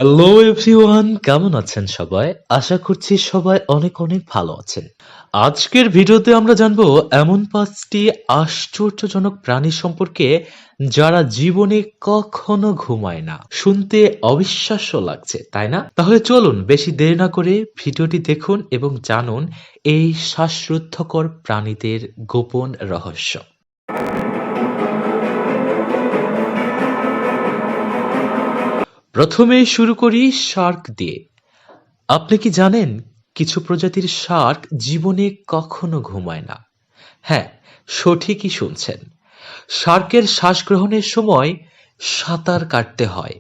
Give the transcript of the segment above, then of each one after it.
Hello everyone, কেমন আছেন সবাই? আশা করছি সবাই অনেক অনেক ভালো আছেন। আজকের ভিডিওতে আমরা জানবো এমন 5টি আশ্চর্যজনক প্রাণী সম্পর্কে যারা জীবনে কখনো ঘুমায় না। শুনতে অবিশ্বাস্য লাগছে, তাই না? তাহলে চলুন বেশি দেরি না করে ভিডিওটি দেখুন এবং জানুন এই শ্বাসরুদ্ধকর প্রাণীদের গোপন রহস্য। প্রথমেই শুরু করি শার্ক দিয়ে। আপনি কি জানেন কিছু প্রজাতির শার্ক জীবনে কখনো ঘুমায় না? হ্যাঁ, সঠিকই শুনছেন। শার্কের শ্বাস গ্রহণের সময় সাঁতার কাটতে হয়।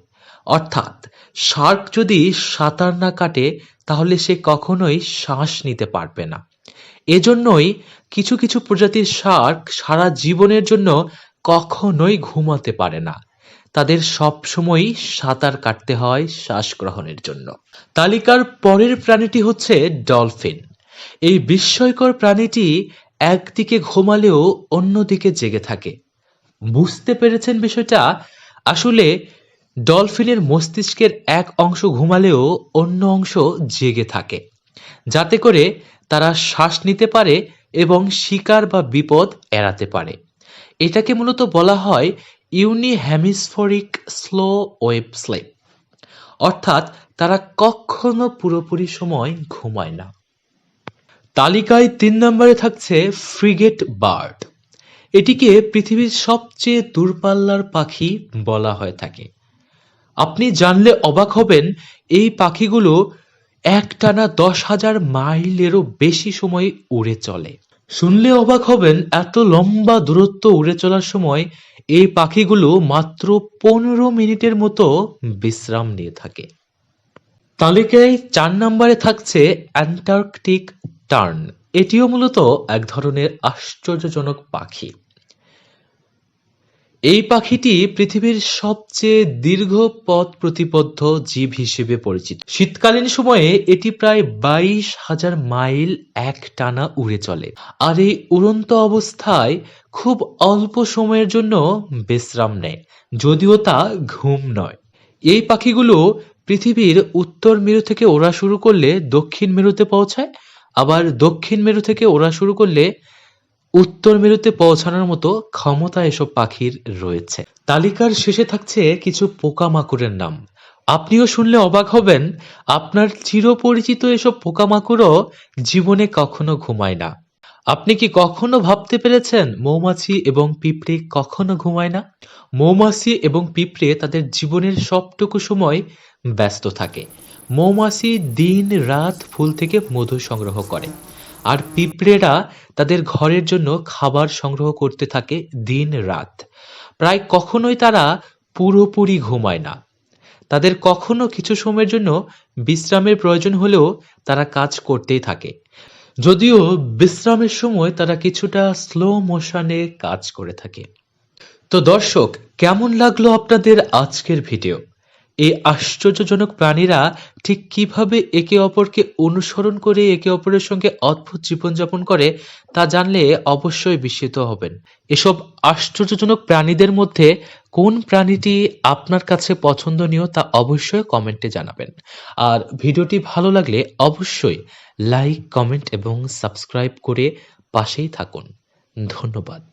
অর্থাৎ শার্ক যদি সাঁতার না কাটে তাহলে সে কখনোই শ্বাস নিতে পারবে না। এজন্যই কিছু কিছু প্রজাতির শার্ক সারা জীবনের জন্য কখনোই ঘুমাতে পারে না। তাদের সবসময়ই সাঁতার কাটতে হয় শ্বাস গ্রহণের জন্য। তালিকার পরের প্রাণীটি হচ্ছে ডলফিন। এই বিস্ময়কর প্রাণীটি একদিকে ঘুমালেও অন্যদিকে জেগে থাকে। বুঝতে পেরেছেন বিষয়টা? আসলে ডলফিনের মস্তিষ্কের এক অংশ ঘুমালেও অন্য অংশ জেগে থাকে, যাতে করে তারা শ্বাস নিতে পারে এবং শিকার বা বিপদ এড়াতে পারে। এটাকে মূলত বলা হয় ইউনিহেমিস্ফেরিক স্লো ওয়েভ স্লিপ, অর্থাৎ তারা কখনো পুরোপুরি সময় ঘুমায় না। তালিকায় ৩ নম্বরে থাকছে ফ্রিগেট বার্ড। এটিকে পৃথিবীর সবচেয়ে দূরপাল্লার পাখি বলা হয়ে থাকে। আপনি জানলে অবাক হবেন, এই পাখিগুলো একটানা 10,000 মাইলেরও বেশি সময় উড়ে চলে। শুনলে অবাক হবেন, এত লম্বা দূরত্ব উড়ে চলার সময় এই পাখিগুলো মাত্র 15 মিনিটের মতো বিশ্রাম নিয়ে থাকে। তালিকায় ৪ নম্বরে থাকছে অ্যান্টার্কটিক টার্ন। এটিও মূলত এক ধরনের আশ্চর্যজনক পাখি। এই পাখিটি পৃথিবীর সবচেয়ে দীর্ঘ পথ প্রতিপদ্ধ জীব হিসেবে পরিচিত। শীতকালীন সময়ে এটি প্রায় 22,000 মাইল একটানা উড়ে চলে। আর এই উড়ন্ত অবস্থায় খুব অল্প সময়ের জন্য বিশ্রাম নেয়, যদিও তা ঘুম নয়। এই পাখিগুলো পৃথিবীর উত্তর মেরু থেকে ওড়া শুরু করলে দক্ষিণ মেরুতে পৌঁছায়, আবার দক্ষিণ মেরু থেকে ওড়া শুরু করলে উত্তর মেরুতে পৌঁছানোর মতো ক্ষমতা এসব পাখির রয়েছে। তালিকার শেষে থাকছে কিছু পোকামাকড়ের নাম। আপনিও শুনলে অবাক হবেন, আপনার চিরপরিচিত এসব পোকামাকড়ও জীবনে কখনো ঘুমায় না। আপনি কি কখনো ভাবতে পেরেছেন মৌমাছি এবং পিঁপড়ে কখনো ঘুমায় না? মৌমাছি এবং পিঁপড়ে তাদের জীবনের সবটুকু সময় ব্যস্ত থাকে। মৌমাছি দিন রাত ফুল থেকে মধু সংগ্রহ করে, আর পিঁপড়েরা তাদের ঘরের জন্য খাবার সংগ্রহ করতে থাকে দিন রাত। প্রায় কখনোই তারা পুরোপুরি ঘুমায় না। তাদের কখনো কিছু সময়ের জন্য বিশ্রামের প্রয়োজন হলেও তারা কাজ করতেই থাকে, যদিও বিশ্রামের সময় তারা কিছুটা স্লো মোশনে কাজ করে থাকে। তো দর্শক, কেমন লাগলো আপনাদের আজকের ভিডিও? এই আশ্চর্যজনক প্রাণীরা ঠিক কিভাবে একে অপরকে অনুসরণ করে একে অপরের সঙ্গে অদ্ভুত জীবনযাপন করে তা জানলে অবশ্যই বিস্মিত হবেন। এসব আশ্চর্যজনক প্রাণীদের মধ্যে কোন প্রাণীটি আপনার কাছে পছন্দনীয় তা অবশ্যই কমেন্টে জানাবেন। আর ভিডিওটি ভালো লাগলে অবশ্যই লাইক, কমেন্ট এবং সাবস্ক্রাইব করে পাশেই থাকুন। ধন্যবাদ।